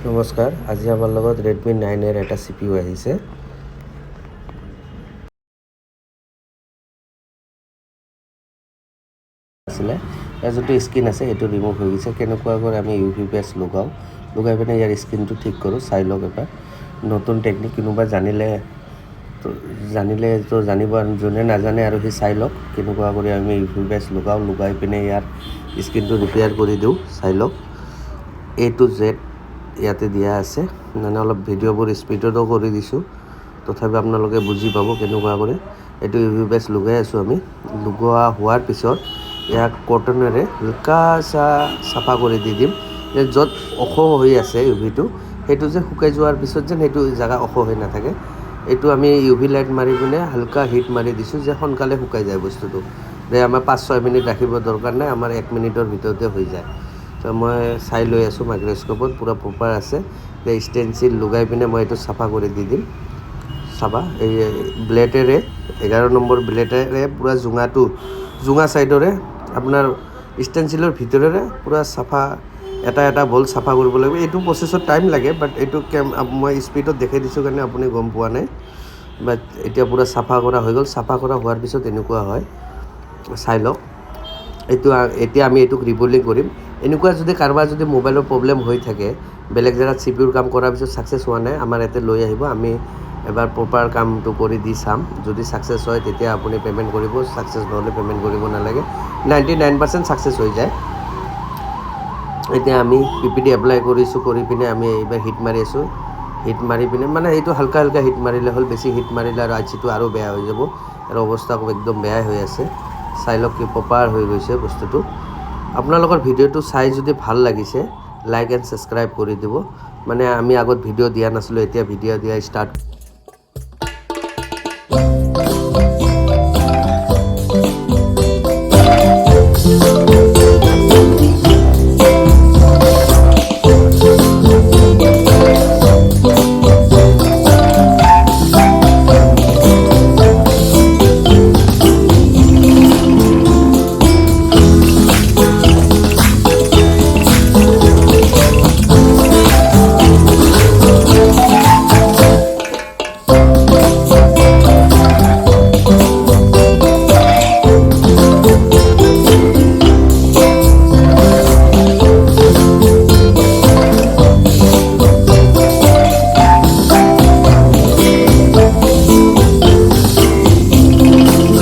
নমস্কাৰ, আজি আমাৰ লগত Redmi 9 এটা CPU আহিছে। ইয়াৰ যোনটো স্ক্ৰীন আছে সেইটো ৰিমুভ হৈ গৈছে। কেনেকুৱা কৰি আমি UV পেচ লগাই পিনে ইয়াৰ স্ক্ৰীনটো ঠিক কৰোঁ, চাই লওক এবাৰ। নতুন টেকনিক কোনোবা জানিলে তো জানিব, যোনে নাজানে আৰু সি চাই লওক কেনেকুৱা কৰি আমি UV পেচ লগাই পিনে ইয়াৰ স্ক্ৰীনটো ৰিপেয়াৰ কৰি দিওঁ। চাই লওক, A to Z ইয়াতে দিয়া আছে। মানে অলপ ভিডিঅ'বোৰ স্পীডতো কৰি দিছোঁ, তথাপি আপোনালোকে বুজি পাব কেনেকুৱা কৰি। এইটো UV পেচ লগাই আছোঁ আমি। লগোৱা হোৱাৰ পিছত ইয়াক কটনেৰে হালকা চাফা কৰি দি দিম, যে য'ত ওখ হৈ আছে UVটো সেইটো যে শুকাই যোৱাৰ পিছত যেন সেইটো জেগা ওখ হৈ নাথাকে। এইটো আমি UV লাইট মাৰি পিনে হালকা হিট মাৰি দিছোঁ, যে সোনকালে শুকাই যায় বস্তুটো। যে আমাৰ 5-6 মিনিট ৰাখিব দৰকাৰ নাই, আমাৰ 1 মিনিটৰ ভিতৰতে হৈ যায়। তো মই চাই লৈ আছোঁ মাইক্ৰস্কোপত, পূৰা প্ৰপাৰ আছে। যে ষ্টেনচিল লগাই পিনে মই এইটো চাফা কৰি দি দিম। চাবা, এই ব্লেডেৰে 11 নম্বৰ ব্লেডেৰে পূৰা জোঙা ছাইডৰে আপোনাৰ ষ্টেনচিলৰ ভিতৰেৰে পূৰা চাফা এটা বল চাফা কৰিব লাগিব। এইটো প্ৰচেছত টাইম লাগে, বাট এইটো মই স্পীডত দেখাই দিছোঁ কাৰণে আপুনি গম পোৱা নাই। বাট এতিয়া পূৰা চাফা কৰা হৈ গ'ল। চাফা কৰা হোৱাৰ পিছত এনেকুৱা হয়, চাই লওক। এতিয়া আমি এইটোক ৰিবলিং কৰিম। এনেকুৱা যদি কাৰোবাৰ যদি মোবাইলৰ প্ৰব্লেম হৈ থাকে, বেলেগ জেগাত CPU কাম কৰাৰ পিছত ছাকচেছ হোৱা নাই, আমাৰ ইয়াতে লৈ আহিব। আমি এবাৰ প্ৰপাৰ কামটো কৰি দি চাম। যদি ছাকচেছ হয় তেতিয়া আপুনি পে'মেণ্ট কৰিব, ছাকচেছ নহ'লে পে'মেণ্ট কৰিব নালাগে। 99% ছাকচেছ হৈ যায়। এতিয়া আমি PPD এপ্লাই কৰিছোঁ, কৰি পিনে আমি এইবাৰ হিট মাৰি আছোঁ। হিট মাৰি পিনে মানে এইটো হালকা হিট মাৰিলে হ'ল, বেছি হিট মাৰিলে আৰু IC-টো আৰু বেয়া হৈ যাব। আৰু অৱস্থা একদম বেয়াই হৈ আছে। চাই লওক কি প্ৰপাৰ হৈ গৈছে বস্তুটো। আপোনালোকৰ ভিডিঅ'টো চাই যদি ভাল লাগিছে, লাইক এণ্ড ছাবস্ক্ৰাইব কৰি দিব। মানে আমি আগত ভিডিঅ' দিয়া নাছিলোঁ, এতিয়া ভিডিঅ' দিয়া ষ্টাৰ্ট